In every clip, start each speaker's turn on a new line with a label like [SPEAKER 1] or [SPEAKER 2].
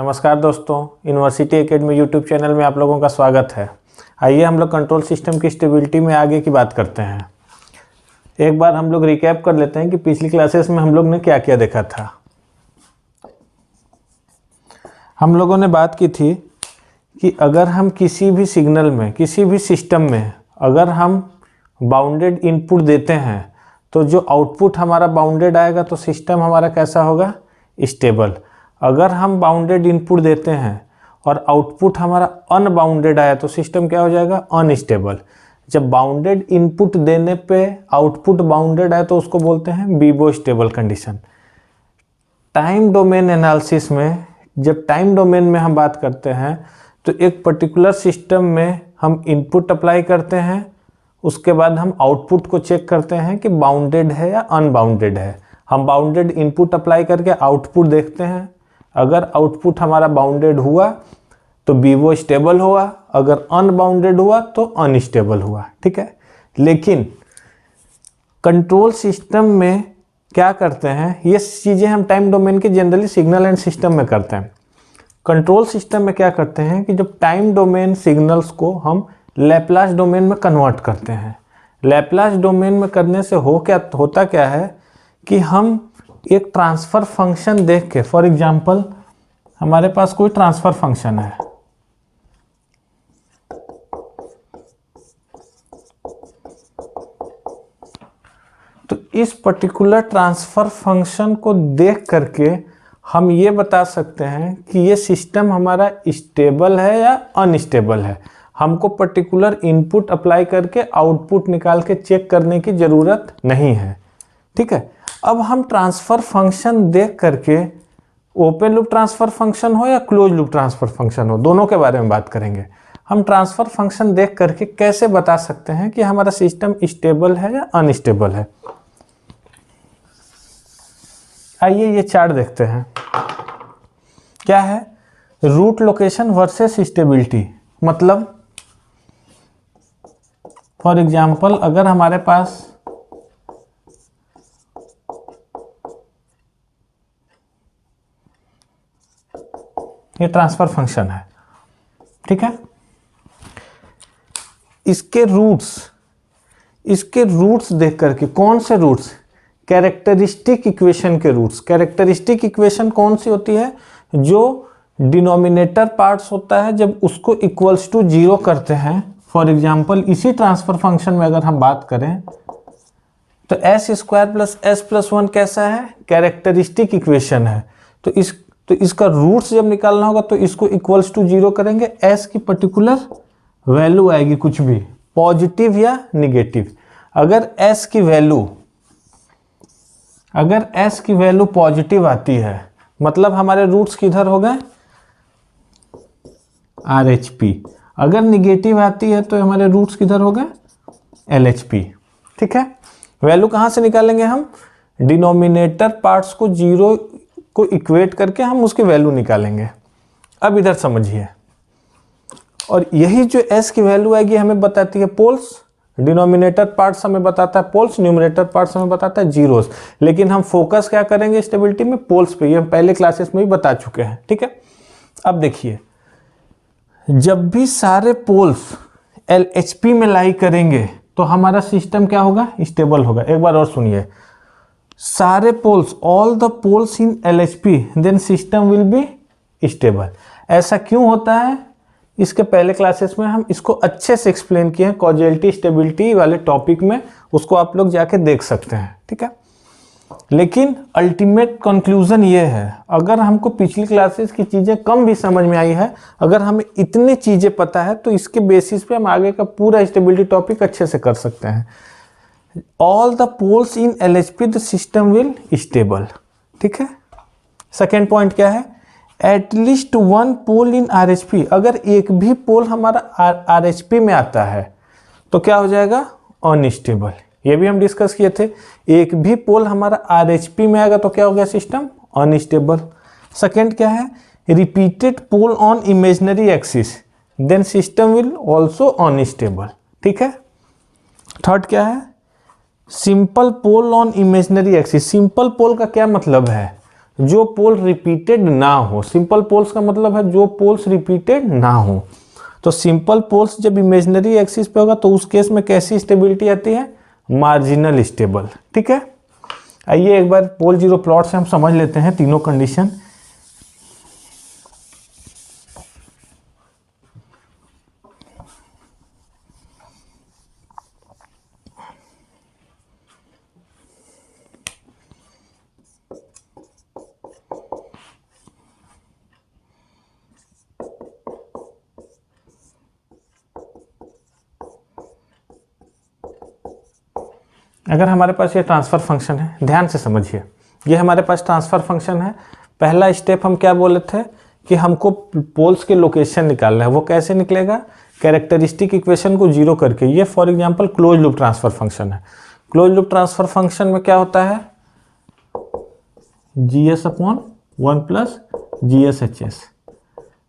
[SPEAKER 1] नमस्कार दोस्तों, university academy YouTube channel में आप लोगों का स्वागत है। आइए हम लोग कंट्रोल सिस्टम की स्टेबिलिटी में आगे की बात करते हैं। एक बार हम लोग रिकैप कर लेते हैं कि पिछली क्लासेस में हम लोग ने क्या क्या देखा था। हम लोगों ने बात की थी कि अगर हम किसी भी सिग्नल में, किसी भी सिस्टम में अगर हम बाउंडेड इनपुट देते हैं तो जो आउटपुट हमारा बाउंडेड आएगा तो सिस्टम हमारा कैसा होगा? स्टेबल। अगर हम बाउंडेड इनपुट देते हैं और आउटपुट हमारा अनबाउंडेड आया तो सिस्टम क्या हो जाएगा? अनस्टेबल। जब बाउंडेड इनपुट देने पे आउटपुट बाउंडेड आए तो उसको बोलते हैं Vivo stable condition. Time domain analysis में जब टाइम डोमेन में हम बात करते हैं तो एक पर्टिकुलर सिस्टम में हम इनपुट अप्लाई करते हैं, उसके बाद हम आउटपुट को चेक करते हैं कि बाउंडेड है या अनबाउंडेड है। हम बाउंडेड इनपुट अप्लाई करके आउटपुट देखते हैं। अगर आउटपुट हमारा बाउंडेड हुआ तो बीबो स्टेबल हुआ, अगर अनबाउंडेड हुआ तो अनस्टेबल हुआ। ठीक है, लेकिन कंट्रोल सिस्टम में क्या करते हैं, ये चीज़ें हम टाइम डोमेन के जनरली सिग्नल एंड सिस्टम में करते हैं। कंट्रोल सिस्टम में क्या करते हैं कि जब टाइम डोमेन सिग्नल्स को हम लैप्लास डोमेन में कन्वर्ट करते हैं। लैप्लास डोमेन में करने से होता क्या है कि हम एक ट्रांसफ़र फंक्शन देख के, फॉर एग्जांपल हमारे पास कोई ट्रांसफ़र फंक्शन है, तो इस पर्टिकुलर ट्रांसफ़र फंक्शन को देख करके हम ये बता सकते हैं कि ये सिस्टम हमारा स्टेबल है या अनस्टेबल है। हमको पर्टिकुलर इनपुट अप्लाई करके आउटपुट निकाल के चेक करने की ज़रूरत नहीं है। ठीक है, अब हम ट्रांसफ़र फंक्शन देख करके, ओपन लूप ट्रांसफ़र फंक्शन हो या क्लोज लूप ट्रांसफ़र फंक्शन हो, दोनों के बारे में बात करेंगे। हम ट्रांसफ़र फंक्शन देख करके कैसे बता सकते हैं कि हमारा सिस्टम स्टेबल है या अनस्टेबल है। आइए ये चार्ट देखते हैं। क्या है? Root location versus stability. मतलब फॉर एग्जाम्पल अगर हमारे पास ये ट्रांसफर फंक्शन है, ठीक है, इसके रूट्स देख करके, कौन से रूट्स? कैरेक्टरिस्टिक इक्वेशन के रूट्स। कैरेक्टरिस्टिक इक्वेशन कौन सी होती है? जो डिनोमिनेटर पार्ट्स होता है जब उसको इक्वल्स टू 0 करते हैं। फॉर एग्जाम्पल इसी ट्रांसफर फंक्शन में अगर हम बात करें तो s² + s+1 कैसा है? कैरेक्टरिस्टिक इक्वेशन है। तो इसका रूट्स जब निकालना होगा तो इसको इक्वल्स टू 0 करेंगे, s की पर्टिकुलर वैल्यू आएगी, कुछ भी पॉजिटिव या निगेटिव। अगर s की वैल्यू पॉजिटिव आती है मतलब हमारे रूट्स किधर हो गए? RHP। अगर निगेटिव आती है तो हमारे रूट्स किधर हो गए? LHP। ठीक है, वैल्यू कहाँ से निकालेंगे हम? डिनोमिनेटर पार्ट्स को 0 को इक्वेट करके हम उसकी वैल्यू निकालेंगे। अब इधर समझिए, और यही जो s की वैल्यू आएगी हमें बताती है पोल्स। डिनोमिनेटर पार्ट्स हमें बताता है पोल्स, न्यूमरेटर पार्ट्स हमें बताता है जीरोस। लेकिन हम फोकस क्या करेंगे स्टेबिलिटी में? पोल्स पे। ये हम पहले क्लासेस में भी बता चुके हैं। ठीक है, अब देखिए, जब भी सारे पोल्स LHP में लाई करेंगे तो हमारा सिस्टम क्या होगा? स्टेबल होगा। एक बार और सुनिए, सारे poles, all the poles in LHP, then system will be stable. ऐसा क्यों होता है? इसके पहले क्लासेस में हम इसको अच्छे से एक्सप्लेन किए हैं, कॉजेलिटी स्टेबिलिटी वाले टॉपिक में, उसको आप लोग जाके देख सकते हैं। ठीक है, लेकिन अल्टीमेट कंक्लूजन ये है, अगर हमको पिछली क्लासेस की चीज़ें कम भी समझ में आई है, अगर हमें इतनी चीज़ें पता है तो इसके बेसिस पे हम आगे का पूरा स्टेबिलिटी टॉपिक अच्छे से कर सकते हैं। All the poles in LHP the system will stable. ठीक है, सेकेंड पॉइंट क्या है? At least 1 pole in RHP। अगर एक भी पोल हमारा RHP में आता है तो क्या हो जाएगा? अनस्टेबल। ये भी हम डिस्कस किए थे, एक भी पोल हमारा RHP में आएगा तो क्या हो गया? System unstable. सेकेंड क्या है? Repeated pole on imaginary axis, then system will also unstable. ठीक है, थर्ड क्या है? Simple pole on imaginary axis. Simple pole का क्या मतलब है? जो पोल रिपीटेड ना हो। सिंपल पोल्स का मतलब है जो पोल्स रिपीटेड ना हो। तो सिंपल पोल्स जब इमेजिनरी एक्सिस पे होगा तो उस केस में कैसी स्टेबिलिटी आती है? Marginal stable. ठीक है, आइए एक बार पोल जीरो प्लॉट से हम समझ लेते हैं तीनों कंडीशन। अगर हमारे पास ये ट्रांसफ़र फंक्शन है, ध्यान से समझिए, ये हमारे पास ट्रांसफ़र फंक्शन है। पहला स्टेप हम क्या बोले थे कि हमको पोल्स के लोकेशन निकालना है। वो कैसे निकलेगा? कैरेक्टरिस्टिक इक्वेशन को जीरो करके। ये for example close loop transfer function है। क्लोज लूप ट्रांसफ़र फंक्शन में क्या होता है? GS upon 1 plus GSHS।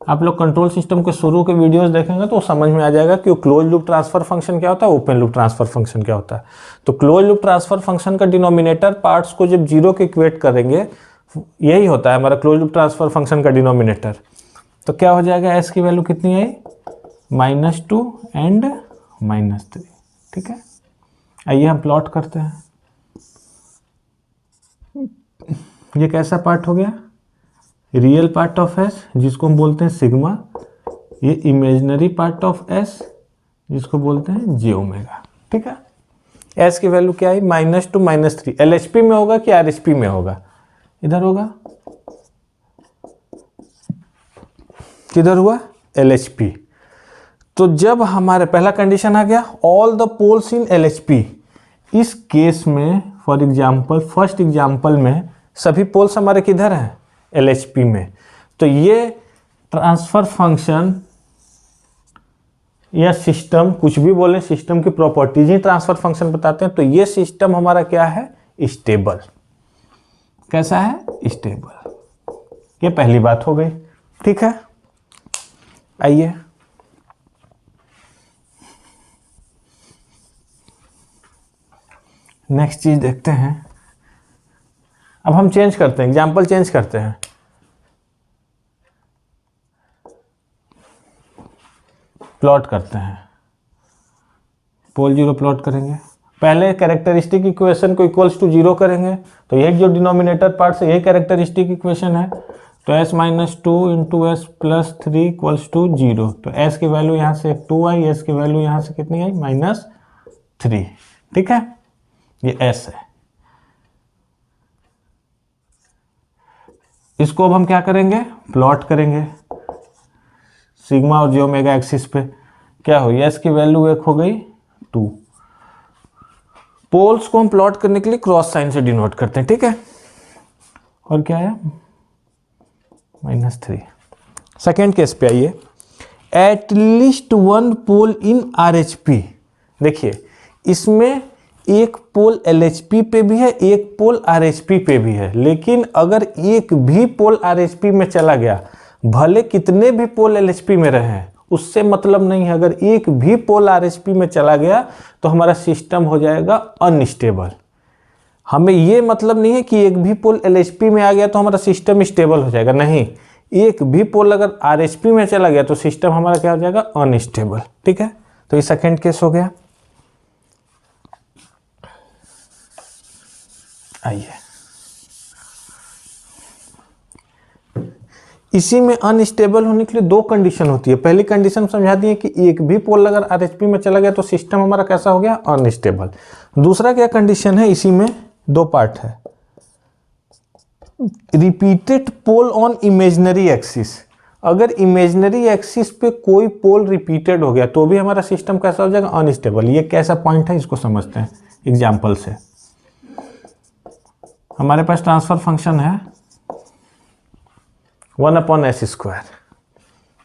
[SPEAKER 1] आप लोग कंट्रोल सिस्टम के शुरू के वीडियोस देखेंगे तो समझ में आ जाएगा कि क्लोज लूप ट्रांसफर फंक्शन क्या होता है, ओपन लूप ट्रांसफर फंक्शन क्या होता है। तो क्लोज लूप ट्रांसफर फंक्शन का डिनोमिनेटर पार्ट्स को जब जीरो के इक्वेट करेंगे, यही होता है हमारा क्लोज लूप ट्रांसफर फंक्शन का डिनोमिनेटर। तो क्या हो जाएगा? एस की वैल्यू कितनी आई? -2 एंड -3। ठीक है, आइए हम प्लॉट करते हैं। ये कैसा पार्ट हो गया? रियल पार्ट ऑफ एस जिसको हम बोलते हैं सिग्मा, ये इमेजिनरी पार्ट ऑफ एस जिसको बोलते हैं जे ओमेगा। ठीक है, एस की वैल्यू क्या आई? -2 -3। LHP में होगा कि RHP में होगा? इधर होगा, किधर हुआ? LHP। तो जब हमारे पहला कंडीशन आ गया all the poles in LHP, इस केस में फॉर एग्जाम्पल फर्स्ट एग्जाम्पल में सभी पोल्स हमारे किधर हैं? LHP में। तो ये ट्रांसफर फंक्शन या सिस्टम, कुछ भी बोले, सिस्टम की प्रॉपर्टीज ही ट्रांसफर फंक्शन बताते हैं। तो ये सिस्टम हमारा क्या है? स्टेबल। कैसा है? स्टेबल। ये पहली बात हो गई। ठीक है, आइए नेक्स्ट चीज देखते हैं। अब हम चेंज करते हैं, एग्जाम्पल चेंज करते हैं। प्लॉट करते हैं, पोल जीरो प्लॉट करेंगे। पहले कैरेक्टरिस्टिक इक्वेशन को इक्वल्स टू जीरो करेंगे, तो यही जो डिनोमिनेटर पार्ट से यही कैरेक्टरिस्टिक इक्वेशन है। तो s - 2 into s plus 3 equals to 0। तो s की वैल्यू यहाँ से 2 आई, s की वैल्यू यहाँ से कितनी आई? -3। ठीक है, ये s है। इसको अब हम क्या करेंगे? प्लॉट करेंगे सिग्मा और जे ओमेगा एक्सिस पे। क्या हो? एस की वैल्यू 1 हो गई 2। पोल्स को हम प्लॉट करने के लिए क्रॉस साइन से डिनोट करते हैं। ठीक है, और क्या है? -3। सेकेंड केस पे आइए, at least 1 pole in RHP। देखिए इसमें एक पोल LHP पे भी है, एक पोल RHP पे भी है। लेकिन अगर एक भी पोल RHP में चला गया, भले कितने भी पोल LHP में रहे, उससे मतलब नहीं है। अगर एक भी पोल RHP में चला गया तो हमारा सिस्टम हो जाएगा अनस्टेबल। हमें ये मतलब नहीं है कि एक भी पोल LHP में आ गया तो हमारा सिस्टम स्टेबल हो जाएगा, नहीं। एक भी पोल अगर RHP में चला गया तो सिस्टम हमारा क्या हो जाएगा? अनस्टेबल। ठीक है, तो ये सेकेंड केस हो गया। आइए इसी में अनस्टेबल होने के लिए दो कंडीशन होती है। पहली कंडीशन समझा दी है कि एक भी पोल अगर RHP में चला गया तो सिस्टम हमारा कैसा हो गया? अनस्टेबल। दूसरा क्या कंडीशन है? इसी में दो पार्ट है, repeated pole on imaginary axis. अगर इमेजिनरी एक्सिस पे कोई पोल रिपीटेड हो गया तो भी हमारा सिस्टम कैसा हो जाएगा? अनस्टेबल। ये कैसा पॉइंट है इसको समझते हैं एग्जाम्पल से। हमारे पास ट्रांसफर फंक्शन है 1/s²,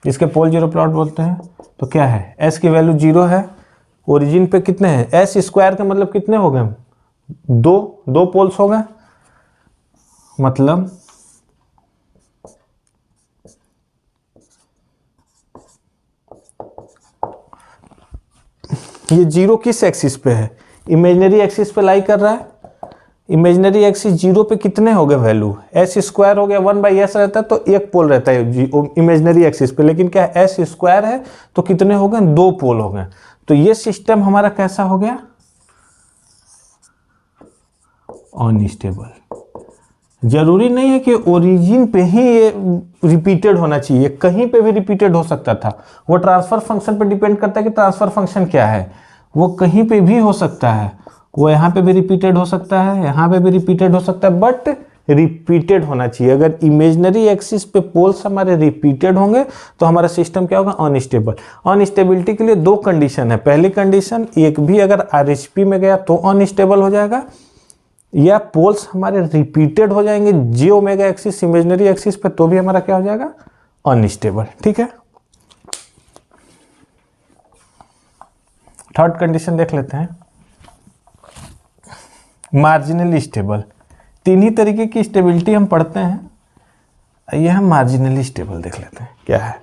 [SPEAKER 1] इसके पोल जीरो प्लॉट बोलते हैं। तो क्या है? s की वैल्यू 0 है, ओरिजिन पे कितने हैं? s² का मतलब कितने हो गए? दो पोल्स हो गए, मतलब ये 0 किस एक्सिस पे है? इमेजिनरी एक्सिस पे लाई कर रहा है। इमेजिनरी एक्सिस जीरो पे कितने हो गए वैल्यू, एस स्क्वायर हो गया, 1/s रहता है तो एक पोल रहता है इमेजिनरी एक्सिस पे, लेकिन क्या एस स्क्वायर है तो कितने हो गए, 2 पोल हो गए। तो ये सिस्टम हमारा कैसा हो गया, अनस्टेबल। जरूरी नहीं है कि ओरिजिन पे ही ये रिपीटेड होना चाहिए, कहीं पे भी रिपीटेड हो सकता था। वो ट्रांसफर फंक्शन पे डिपेंड करता है कि ट्रांसफर फंक्शन क्या है, वो कहीं पे भी हो सकता है, वो यहाँ पे भी रिपीटेड हो सकता है, यहाँ पे भी रिपीटेड हो सकता है, बट रिपीटेड होना चाहिए। अगर इमेजिनरी एक्सिस पे पोल्स हमारे रिपीटेड होंगे तो हमारा सिस्टम क्या होगा, अनस्टेबल। अनस्टेबिलिटी के लिए 2 कंडीशन है। पहली कंडीशन, एक भी अगर आरएचपी में गया तो अनस्टेबल हो जाएगा, या पोल्स हमारे रिपीटेड हो जाएंगे जे ओमेगा एक्सिस इमेजिनरी एक्सिस पे तो भी हमारा क्या हो जाएगा, अनस्टेबल। ठीक है, थर्ड कंडीशन देख लेते हैं, मार्जिनली स्टेबल। 3 ही तरीके की स्टेबिलिटी हम पढ़ते हैं, ये हम मार्जिनली स्टेबल देख लेते हैं क्या है।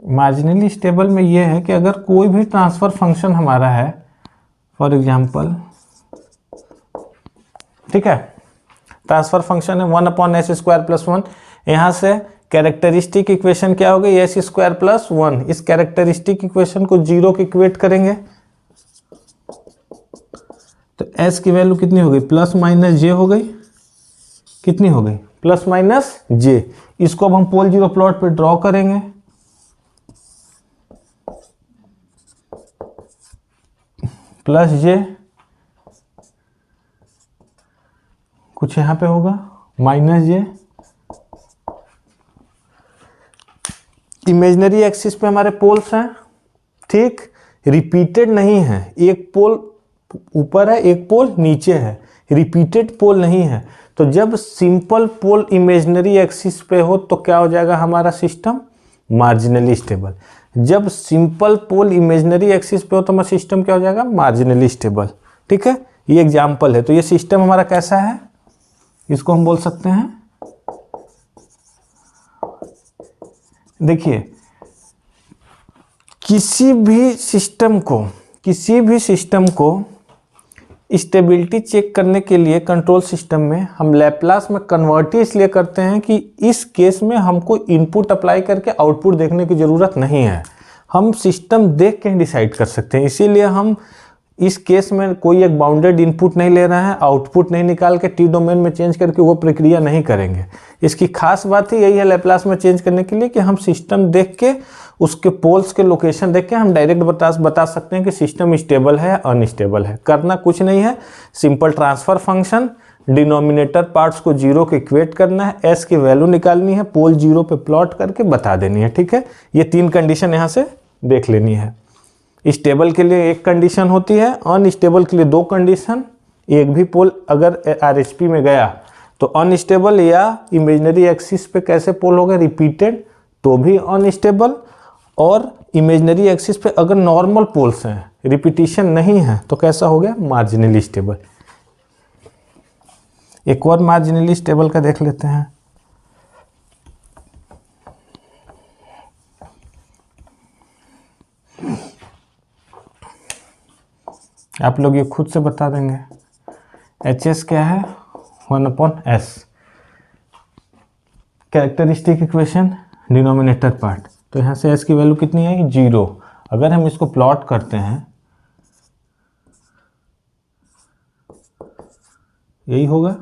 [SPEAKER 1] मार्जिनली स्टेबल में ये है कि अगर कोई भी ट्रांसफर फंक्शन हमारा है, फॉर एग्जांपल, ठीक है, ट्रांसफर फंक्शन है 1/s² + 1, यहां से कैरेक्टरिस्टिक इक्वेशन क्या हो गई, s² + 1। इस कैरेक्टरिस्टिक इक्वेशन को 0 के इक्वेट करेंगे तो s की वैल्यू कितनी हो गई, +-j हो गई, कितनी हो गई, +-j। इसको अब हम पोल 0 प्लॉट पे ड्रॉ करेंगे, +j, कुछ यहां पे होगा -j। इमेजिनरी एक्सिस पे हमारे पोल्स हैं, ठीक, रिपीटेड नहीं है, एक पोल ऊपर है एक पोल नीचे है, रिपीटेड पोल नहीं है। तो जब सिंपल पोल इमेजिनरी एक्सिस पे हो तो क्या हो जाएगा हमारा सिस्टम, मार्जिनली स्टेबल। जब सिंपल पोल इमेजिनरी एक्सिस पे हो तो हमारा सिस्टम क्या हो जाएगा, मार्जिनली स्टेबल। ठीक है, ये एग्जांपल है। तो ये सिस्टम हमारा कैसा है, इसको हम बोल सकते हैं, देखिए किसी भी सिस्टम को स्टेबिलिटी चेक करने के लिए कंट्रोल सिस्टम में हम लैप्लास में कन्वर्ट इसलिए करते हैं कि इस केस में हमको इनपुट अप्लाई करके आउटपुट देखने की ज़रूरत नहीं है, हम सिस्टम देख के डिसाइड कर सकते हैं। इसीलिए हम इस केस में कोई एक बाउंडेड इनपुट नहीं ले रहे हैं, आउटपुट नहीं निकाल के टी डोमेन में चेंज करके वो प्रक्रिया नहीं करेंगे। इसकी खास बात ही यही है लैप्लास में चेंज करने के लिए कि हम सिस्टम देख के उसके पोल्स के लोकेशन देख के हम डायरेक्ट बता सकते हैं कि सिस्टम स्टेबल है या अनस्टेबल है। करना कुछ नहीं है, simple transfer function, denominator parts को 0 के इक्वेट करना है, एस की वैल्यू निकालनी है, पोल 0 पे प्लॉट करके बता देनी है। ठीक है, ये 3 कंडीशन यहाँ से देख लेनी है। स्टेबल के लिए 1 कंडीशन होती है, अनस्टेबल के लिए 2 कंडीशन। एक भी पोल अगर आरएचपी में गया तो अनस्टेबल, या इमेजिनरी एक्सिस पे कैसे पोल हो गए, रिपीटेड तो भी अनस्टेबल, और इमेजिनरी एक्सिस पे अगर नॉर्मल पोल्स हैं, रिपीटिशन नहीं है, तो कैसा हो गया, मार्जिनली स्टेबल। एक और मार्जिनली स्टेबल का देख लेते हैं। आप लोग ये खुद से बता देंगे। HS क्या है, 1/s, characteristic equation denominator part, तो यहाँ से s की वैल्यू कितनी है, 0। अगर हम इसको प्लॉट करते हैं, यही होगा।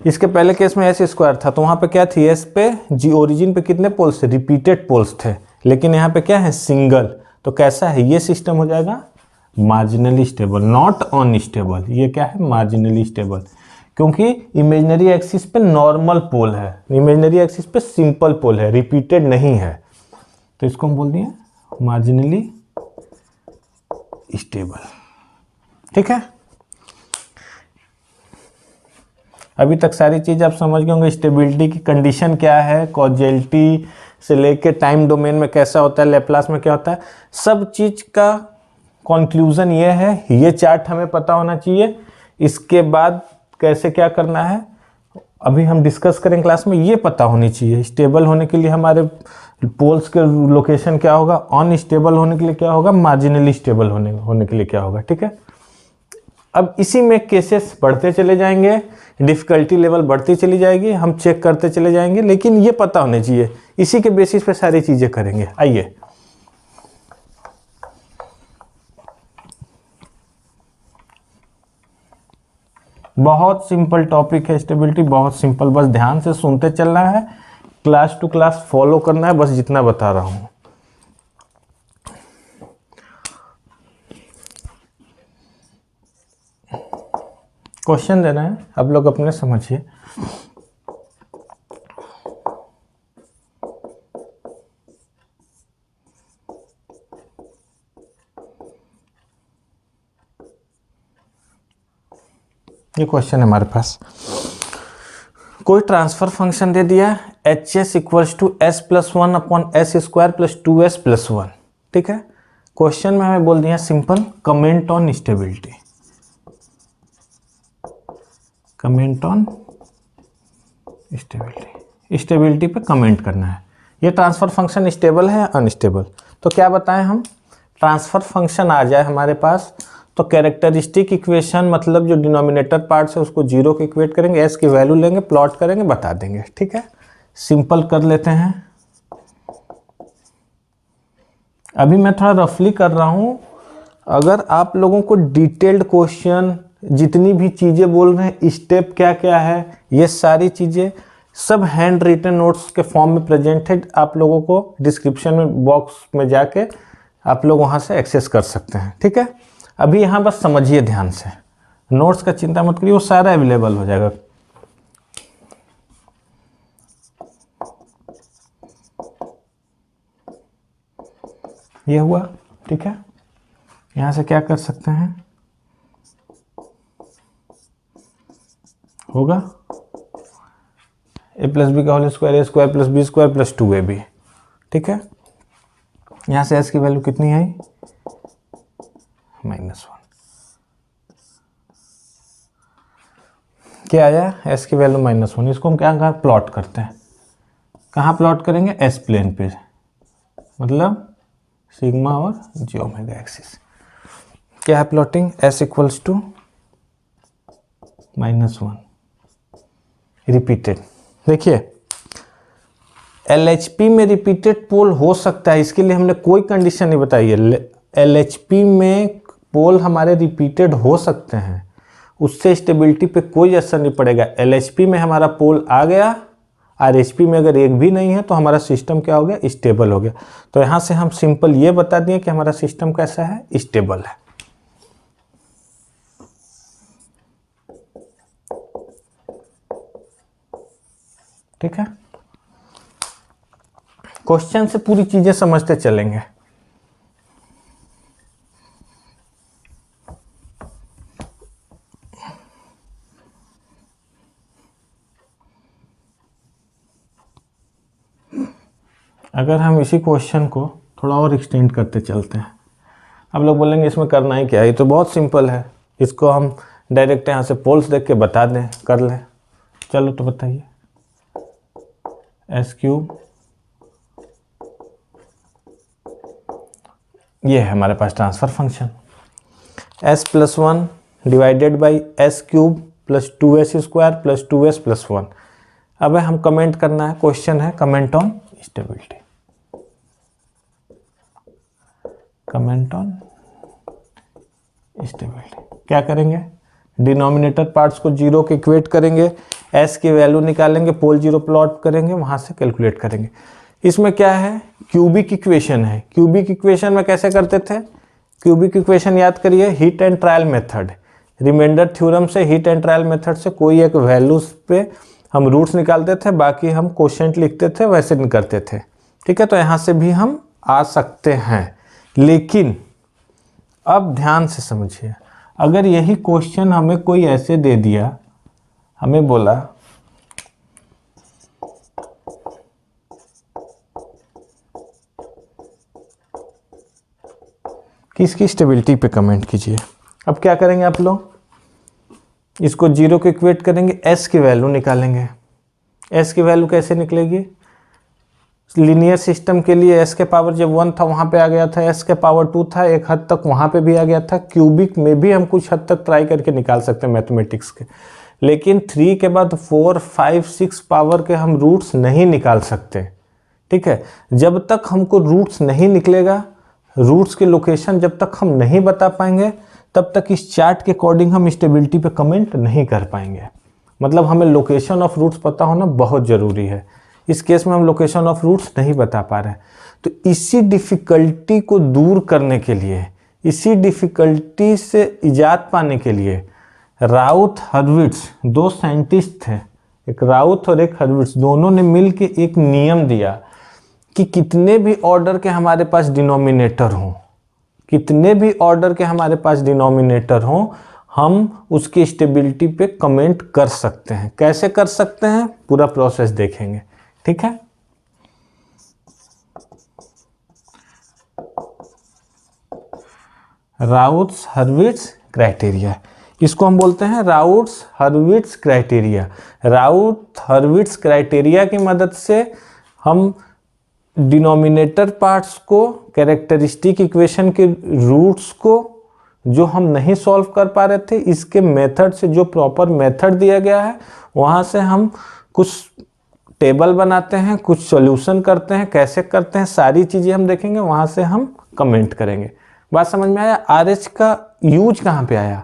[SPEAKER 1] इसके पहले केस में s² था तो वहाँ पे क्या थी, s पे ओरिजिन पे कितने पोल्स थे, रिपीटेड पोल्स थे, लेकिन यहाँ पे क्या है, सिंगल। तो कैसा है, ये सिस्टम हो जाएगा मार्जिनली स्टेबल, नॉट अनस्टेबल। ये क्या है, मार्जिनली स्टेबल, क्योंकि इमेजिनरी एक्सिस पे नॉर्मल पोल है, इमेजिनरी एक्सिस पे सिंपल पोल है, रिपीटेड नहीं है, तो इसको हम बोल दिए मार्जिनली स्टेबल। ठीक है, अभी तक सारी चीज आप समझ गए होंगे। स्टेबिलिटी की कंडीशन क्या है, कॉजेलिटी से लेके टाइम डोमेन में कैसा होता है, लैप्लास में क्या होता है, सब चीज का कंक्लूजन ये है। ये चार्ट हमें पता होना चाहिए, इसके बाद कैसे क्या करना है अभी हम डिस्कस करें क्लास में, ये पता होनी चाहिए। स्टेबल होने के लिए हमारे पोल्स के लोकेशन क्या होगा, अनस्टेबल होने के लिए क्या होगा, मार्जिनली स्टेबल होने के लिए क्या होगा। ठीक है, अब इसी में केसेस बढ़ते चले जाएंगे, डिफ़िकल्टी लेवल बढ़ती चली जाएगी, हम चेक करते चले जाएंगे, लेकिन ये पता होने चाहिए, इसी के बेसिस पे सारी चीज़ें करेंगे। आइए, बहुत सिंपल टॉपिक है स्टेबिलिटी, बहुत सिंपल, बस ध्यान से सुनते चलना है, क्लास टू क्लास फॉलो करना है, बस जितना बता रहा हूँ। क्वेश्चन देना है, आप लोग अपने समझिए। ये क्वेश्चन है हमारे पास, कोई ट्रांसफर फंक्शन दे दिया H s equals to s plus one upon s square plus two s plus one. ठीक है, क्वेश्चन में हमें बोल दिया simple comment on stability, comment on stability, stability पे कमेंट करना है। ये ट्रांसफर फंक्शन स्टेबल है या अनस्टेबल, तो क्या बताएं हम, ट्रांसफर फंक्शन आ जाए हमारे पास तो कैरेक्टरिस्टिक इक्वेशन, मतलब जो डिनोमिनेटर पार्ट्स है उसको जीरो के इक्वेट करेंगे, एस की वैल्यू लेंगे, प्लॉट करेंगे, बता देंगे। ठीक है, सिंपल कर लेते हैं। अभी मैं थोड़ा रफली कर रहा हूँ, अगर आप लोगों को डिटेल्ड क्वेश्चन, जितनी भी चीज़ें बोल रहे हैं, स्टेप क्या क्या है, ये सारी चीज़ें सब हैंड रिटन नोट्स के फॉर्म में प्रेजेंट है, आप लोगों को डिस्क्रिप्शन में बॉक्स में जाके आप लोग वहाँ से एक्सेस कर सकते हैं। ठीक है, अभी यहाँ बस समझिए ध्यान से, नोट्स का चिंता मत करिए, वो सारा अवेलेबल हो जाएगा। ये हुआ, ठीक है, यहाँ से क्या कर सकते हैं, होगा ए प्लस बी का whole square, A square plus B square plus two A B. ठीक है, यहाँ से एस की वैल्यू कितनी आई, -1। क्या आया, एस की वैल्यू -1। इसको हम क्या कहाँ प्लॉट करते हैं, कहाँ प्लॉट करेंगे, एस प्लेन पे, मतलब सिग्मा और जी ओमेगा एक्सिस। क्या है plotting, s equals to -1 repeated. देखिए LHP में रिपीटेड पोल हो सकता है, इसके लिए हमने कोई कंडीशन नहीं बताई है। LHP में पोल हमारे रिपीटेड हो सकते हैं, उससे स्टेबिलिटी पे कोई असर नहीं पड़ेगा। LHP में हमारा पोल आ गया, RHP में अगर एक भी नहीं है तो हमारा सिस्टम क्या हो गया, स्टेबल हो गया। तो यहाँ से हम सिंपल ये बता दिए कि हमारा सिस्टम कैसा है, स्टेबल है। ठीक है, क्वेश्चन से पूरी चीजें समझते चलेंगे। अगर हम इसी क्वेश्चन को थोड़ा और एक्सटेंड करते चलते हैं, आप लोग बोलेंगे इसमें करना ही क्या है, ये तो बहुत सिंपल है, इसको हम डायरेक्ट यहाँ से पोल्स देख के बता दें, कर लें। चलो तो बताइए, एस क्यूब, ये है हमारे पास transfer function, s plus 1 divided by s cube plus 2s square plus 2s plus 1। अब हम कमेंट करना है, क्वेश्चन है comment on stability, comment on stability. क्या करेंगे, डिनोमिनेटर पार्ट्स को जीरो के इक्वेट करेंगे, एस की वैल्यू निकालेंगे, पोल जीरो प्लॉट करेंगे, वहां से कैलकुलेट करेंगे। इसमें क्या है, क्यूबिक इक्वेशन है। क्यूबिक इक्वेशन में कैसे करते थे, क्यूबिक इक्वेशन याद करिए, hit and trial method, remainder theorem से, हीट एंड ट्रायल मेथड से कोई एक वैल्यूज पे हम रूट्स निकालते थे, बाकी हम क्वोशिएंट लिखते थे, वैसे नहीं करते थे। ठीक है, तो यहाँ से भी हम आ सकते हैं, लेकिन अब ध्यान से समझिए, अगर यही क्वेश्चन हमें कोई ऐसे दे दिया, हमें बोला कि इसकी स्टेबिलिटी पे कमेंट कीजिए, अब क्या करेंगे आप लोग, इसको जीरो को इक्वेट करेंगे, एस की वैल्यू निकालेंगे। एस की वैल्यू कैसे निकलेगी, लीनियर सिस्टम के लिए एस के पावर जब 1 था वहाँ पे आ गया था, एस के पावर 2 था, एक हद तक वहाँ पे भी आ गया था। क्यूबिक में भी हम कुछ हद तक ट्राई करके निकाल सकते हैं मैथमेटिक्स के, लेकिन 3 के बाद 4, 5, 6 पावर के हम रूट्स नहीं निकाल सकते। ठीक है, जब तक हमको रूट्स नहीं निकलेगा, रूट्स के लोकेशन जब तक हम नहीं बता पाएंगे, तब तक इस चार्ट के अकॉर्डिंग हम स्टेबिलिटी पे कमेंट नहीं कर पाएंगे। मतलब हमें लोकेशन ऑफ रूट्स पता होना बहुत ज़रूरी है। इस केस में हम लोकेशन ऑफ रूट्स नहीं बता पा रहे हैं, तो इसी डिफ़िकल्टी को दूर करने के लिए, इसी डिफ़िकल्टी से इजाद पाने के लिए राउथ हर्विट्ज, दो साइंटिस्ट थे, एक राउथ और एक हर्विट्ज, दोनों ने मिलकर एक नियम दिया कि कितने भी ऑर्डर के हमारे पास डिनोमिनेटर हों, कितने भी ऑर्डर के हमारे पास डिनोमिनेटर हों, हम उसकी स्टेबिलिटी पे कमेंट कर सकते हैं। कैसे कर सकते हैं, पूरा प्रोसेस देखेंगे। ठीक है, राउथ्स हर्विट्ज क्राइटेरिया, इसको हम बोलते हैं राउथ्स हर्विट्ज क्राइटेरिया। राउथ हर्विट्ज क्राइटेरिया की मदद से हम डिनोमिनेटर पार्ट्स को, कैरेक्टरिस्टिक इक्वेशन के रूट्स को जो हम नहीं सॉल्व कर पा रहे थे, इसके मेथड से, जो प्रॉपर मेथड दिया गया है वहाँ से हम कुछ टेबल बनाते हैं, कुछ सॉल्यूशन करते हैं। कैसे करते हैं सारी चीज़ें हम देखेंगे, वहाँ से हम कमेंट करेंगे। बात समझ में आया? आरएच का यूज कहाँ पे आया?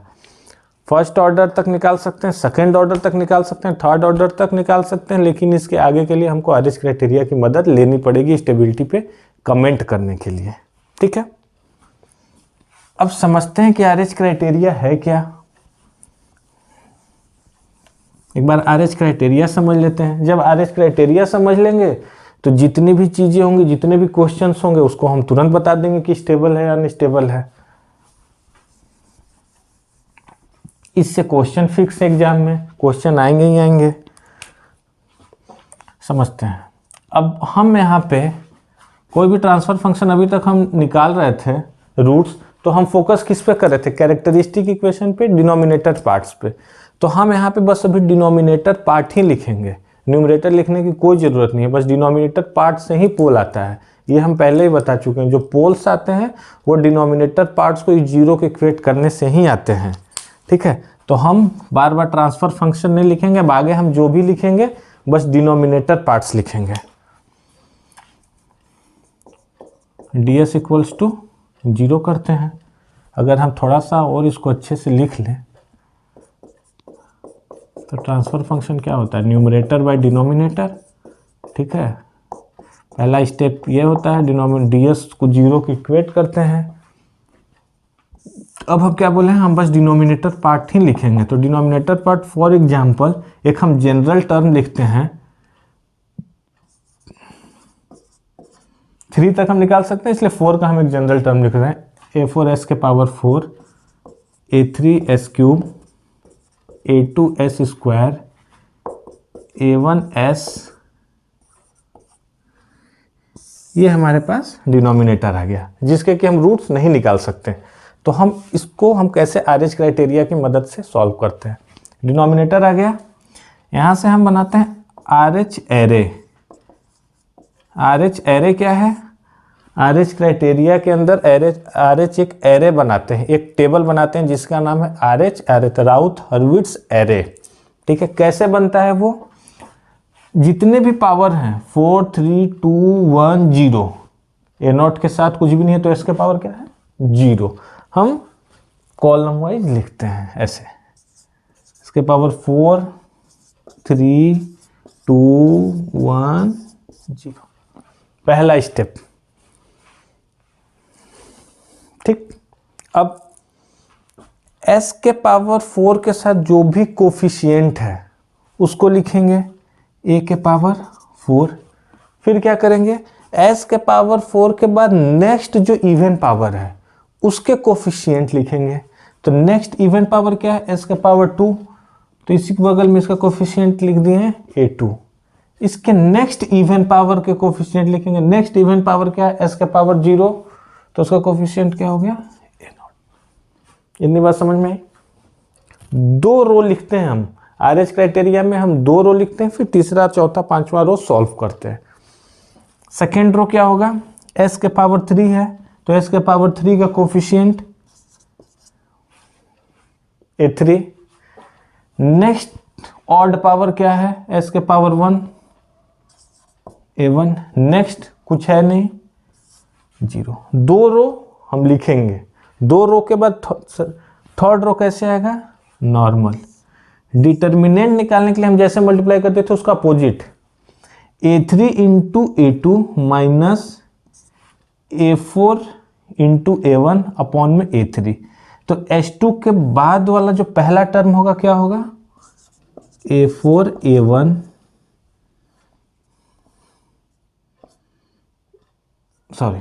[SPEAKER 1] फर्स्ट ऑर्डर तक निकाल सकते हैं, सेकेंड ऑर्डर तक निकाल सकते हैं, थर्ड ऑर्डर तक निकाल सकते हैं, लेकिन इसके आगे के लिए हमको आरएच क्राइटेरिया की मदद लेनी पड़ेगी स्टेबिलिटी पे कमेंट करने के लिए। ठीक है, अब समझते हैं कि आरएच क्राइटेरिया है क्या। एक बार आरएच क्राइटेरिया समझ लेते हैं। जब आरएच क्राइटेरिया समझ लेंगे तो जितनी भी चीज़ें होंगी, जितने भी क्वेश्चंस होंगे, उसको हम तुरंत बता देंगे कि स्टेबल है या अनस्टेबल है। इससे क्वेश्चन फिक्स एग्जाम में क्वेश्चन आएंगे ही आएंगे। समझते हैं। अब हम यहाँ पे कोई भी ट्रांसफर फंक्शन अभी तक हम निकाल रहे थे रूट्स, तो हम फोकस किस पे कर रहे थे? कैरेक्टरिस्टिक इक्वेशन पे, डिनोमिनेटर पार्ट्स पे। तो हम यहाँ पे बस अभी डिनोमिनेटर पार्ट ही लिखेंगे, न्यूमरेटर लिखने की कोई ज़रूरत नहीं है। बस डिनोमिनेटर पार्ट से ही पोल आता है, ये हम पहले ही बता चुके हैं। जो पोल्स आते हैं वो डिनोमिनेटर पार्ट्स को जीरो के इक्वेट करने से ही आते हैं। ठीक है, तो हम बार बार ट्रांसफर फंक्शन नहीं लिखेंगे, अब आगे हम जो भी लिखेंगे बस डिनोमिनेटर पार्ट्स लिखेंगे। ds इक्वल्स टू 0 करते हैं। अगर हम थोड़ा सा और इसको अच्छे से लिख लें तो ट्रांसफर फंक्शन क्या होता है? Numerator by denominator. ठीक है, पहला स्टेप ये होता है, ds को 0 की इक्वेट करते हैं। अब हम क्या बोले हैं, हम बस डिनोमिनेटर पार्ट ही लिखेंगे। तो डिनोमिनेटर पार्ट, फॉर एग्जांपल एक हम जनरल टर्म लिखते हैं, 3 तक हम निकाल सकते हैं, इसलिए 4 का हम एक जनरल टर्म लिख रहे हैं। a4s के power 4, a3s cube, a2s square, a1s, ये हमारे पास डिनोमिनेटर आ गया, जिसके कि हम रूट्स नहीं निकाल सकते। तो हम इसको हम कैसे आरएच क्राइटेरिया की मदद से सॉल्व करते हैं। डिनोमिनेटर आ गया, यहाँ से हम बनाते हैं आरएच एरे। आरएच एरे क्या है? आरएच क्राइटेरिया के अंदर आरएच एक एरे बनाते हैं, एक टेबल बनाते हैं जिसका नाम है आरएच एरे, राउथ हर्विट्ज एरे। ठीक है, कैसे बनता है वो? जितने भी पावर हैं 4, 3, 2, 1, 0, ए नॉट के साथ कुछ भी नहीं है तो इसके पावर क्या है? 0। हम कॉलम वाइज लिखते हैं ऐसे, इसके पावर 4, 3, 2, 1, 0, पहला स्टेप। ठीक, अब s के पावर 4 के साथ जो भी कोफिशिएंट है उसको लिखेंगे a के पावर 4। फिर क्या करेंगे, s के पावर 4 के बाद नेक्स्ट जो इवन पावर है उसके कोफिशिएंट लिखेंगे। तो नेक्स्ट इवन पावर क्या है? s के पावर 2, तो इसी के बगल में इसका कोफिशिएंट लिख दिए हैं a2। इसके नेक्स्ट इवन पावर के कोफिशिएंट लिखेंगे। नेक्स्ट इवन पावर क्या है? s के पावर 0, तो उसका कोफिशिएंट क्या हो गया? a0। इतनी बात समझ में आई? 2 रो लिखते हैं हम आरएच क्राइटेरिया में, हम 2 रो लिखते हैं, फिर तीसरा, चौथा, 5वां रो सॉल्व करते हैं। सेकेंड रो क्या होगा, s के पावर 3 है तो s के पावर 3 का coefficient A3। Next odd power क्या है, s के पावर 1 A1। नेक्स्ट कुछ है नहीं, 0। दो रो हम लिखेंगे, दो रो के बाद थर्ड रो कैसे आएगा, नॉर्मल। डिटर्मिनेंट निकालने के लिए हम जैसे मल्टीप्लाई करते थे उसका opposite, A3 into A2 minus A4 into A1 upon में A3। तो H2 के बाद वाला जो पहला टर्म होगा क्या होगा, A4 A1 sorry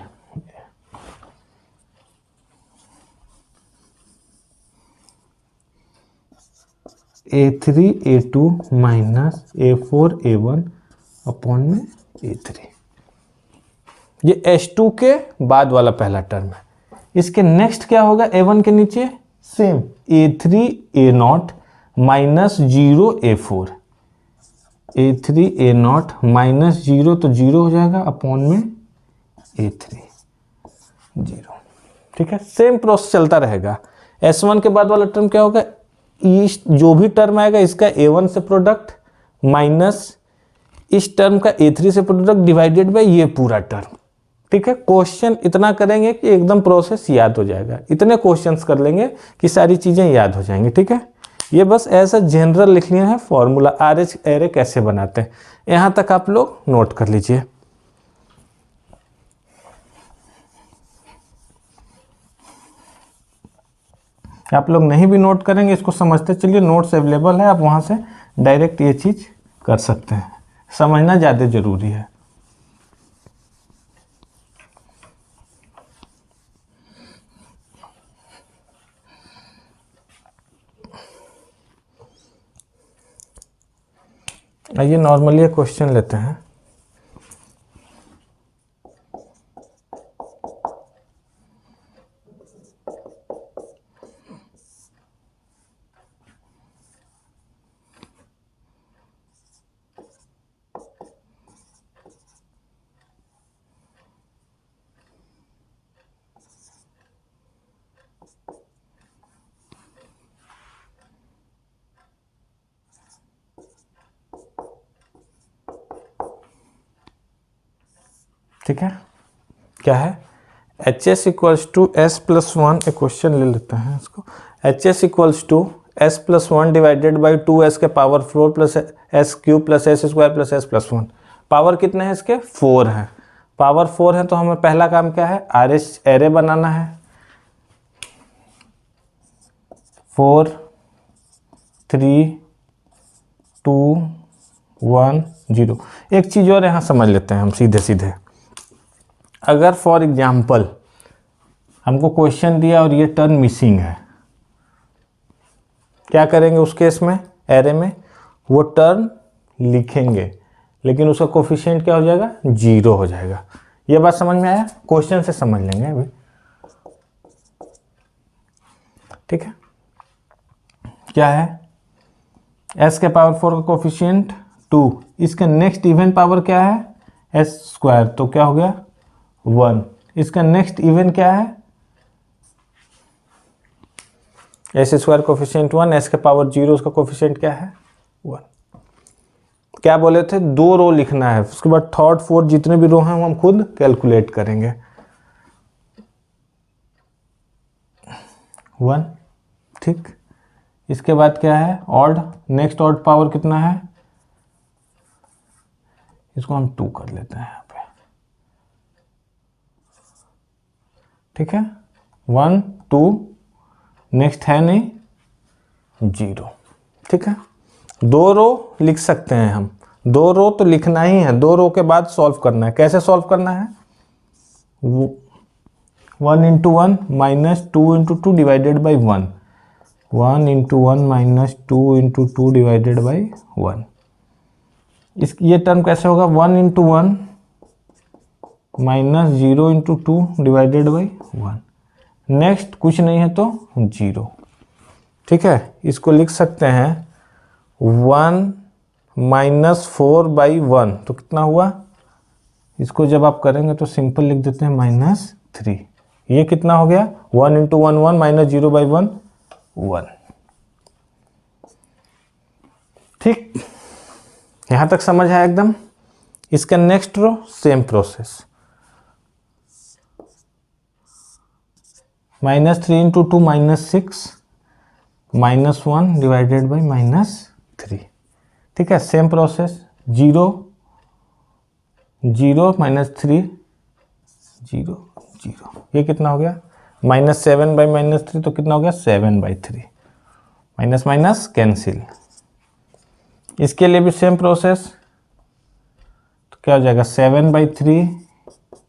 [SPEAKER 1] A3 A2 minus A4 A1 upon में A3। ये H2 के बाद वाला पहला टर्म है। इसके नेक्स्ट क्या होगा, A1 के नीचे same A3 A0 minus 0 A4, A3 A0 minus 0 तो 0 हो जाएगा अपॉन में A3 0। ठीक है, सेम प्रोसेस चलता रहेगा। S1 के बाद वाला टर्म क्या होगा, इस जो भी टर्म आएगा इसका A1 से प्रोडक्ट माइनस इस टर्म का A3 से प्रोडक्ट डिवाइडेड बाय ये पूरा टर्म। ठीक है, क्वेश्चन इतना करेंगे कि एकदम प्रोसेस याद हो जाएगा। इतने क्वेश्चंस कर लेंगे कि सारी चीजें याद हो जाएंगी। ठीक है, ये बस ऐसा जनरल लिख लिया है फॉर्मूला RH एरे कैसे बनाते हैं, यहां तक आप लोग नोट कर लीजिए। आप लोग नहीं भी नोट करेंगे इसको समझते चलिए, नोट्स अवेलेबल है, आप वहां से डायरेक्ट ये चीज कर सकते हैं। समझना ज़्यादा जरूरी है। आइए नॉर्मली क्वेश्चन लेते हैं। ठीक है, क्या है, HS equals to s plus one, एक क्वेश्चन ले लेते हैं इसको। HS equals to s plus one divided by 2s के power 4 plus s cube plus s square plus s plus one. Power कितने हैं इसके, 4 है। पावर 4 है तो हमें पहला काम क्या है, RH एरे बनाना है। 4 3 2 1 0। एक चीज और यहां समझ लेते हैं हम सीधे सीधे। अगर फॉर एग्जाम्पल हमको क्वेश्चन दिया और ये टर्म मिसिंग है, क्या करेंगे उस केस में, एरे में वो टर्म लिखेंगे लेकिन उसका कोफिशिएंट क्या हो जाएगा, 0 हो जाएगा। ये बात समझ में आया, क्वेश्चन से समझ लेंगे अभी। ठीक है, क्या है, s के पावर 4 का कोफिशिएंट 2, इसका नेक्स्ट इवन पावर क्या है, s स्क्वायर, तो क्या हो गया 1। इसका नेक्स्ट इवन क्या है, एस स्क्वायर कोफिशिएंट 1, एस के पावर 0, उसका कोफिशिएंट क्या है 1। क्या बोले थे, 2 रो लिखना है, उसके बाद थर्ड फोर्थ जितने भी रो हैं वो हम खुद कैलकुलेट करेंगे। 1, ठीक। इसके बाद क्या है, ऑड, नेक्स्ट ऑड पावर कितना है, इसको हम 2 कर लेते हैं यहाँ पे। ठीक है, 1 2, नेक्स्ट है नहीं 0। ठीक है, 2 रो लिख सकते हैं हम, 2 रो तो लिखना ही है, 2 रो के बाद सॉल्व करना है। कैसे सॉल्व करना है, 1 into 1 minus 2 into 2 divided by 1, 1 into 1 minus 2 into 2 divided by 1। इस ये टर्म कैसे होगा, 1 into 1 minus 0 into 2 divided by 1। Next कुछ नहीं है तो 0। ठीक है, इसको लिख सकते हैं 1 माइनस 4 बाई 1, तो कितना हुआ इसको जब आप करेंगे तो सिंपल लिख देते हैं -3। ये कितना हो गया 1 × 1 1 -0/1 1। ठीक, यहां तक समझ आया एकदम। इसका next row same process, -3 × 2 -6 -1 divided by -3। ठीक है, सेम प्रोसेस 0 0 -3 0 0। ये कितना हो गया -7/-3, तो कितना हो गया 7/3। Minus minus cancel. इसके लिए भी सेम प्रोसेस, तो क्या हो जाएगा 7/3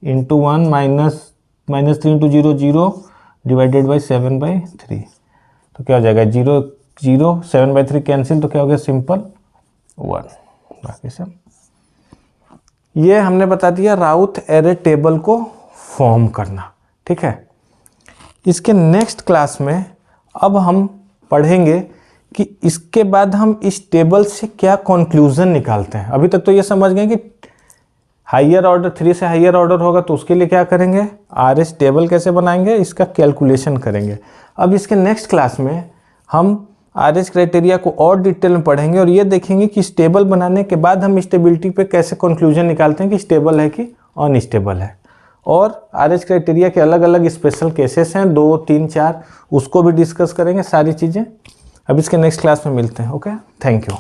[SPEAKER 1] × 1 -3 × 0 0 डिवाइडेड बाई 7/3। तो क्या हो जाएगा 0 0 7/3 कैंसिल, तो क्या हो गया सिंपल 1। बाकी सब ये हमने बता दिया राउथ एरे टेबल को फॉर्म करना। ठीक है, इसके नेक्स्ट क्लास में अब हम पढ़ेंगे कि इसके बाद हम इस टेबल से क्या कंक्लूजन निकालते हैं। अभी तक तो ये समझ गए कि हाइयर ऑर्डर 3 से हाइयर ऑर्डर होगा तो उसके लिए क्या करेंगे, आरएस टेबल कैसे बनाएंगे, इसका कैलकुलेशन करेंगे। अब इसके नेक्स्ट क्लास में हम आरएस क्राइटेरिया को और डिटेल में पढ़ेंगे और ये देखेंगे कि स्टेबल बनाने के बाद हम स्टेबिलिटी पे कैसे कंक्लूजन निकालते हैं कि स्टेबल है कि अनस्टेबल है। और आरएस क्राइटेरिया के अलग अलग स्पेशल केसेस हैं 2 3 4, उसको भी डिस्कस करेंगे सारी चीज़ें। अब इसके नेक्स्ट क्लास में मिलते हैं। Okay, thank you.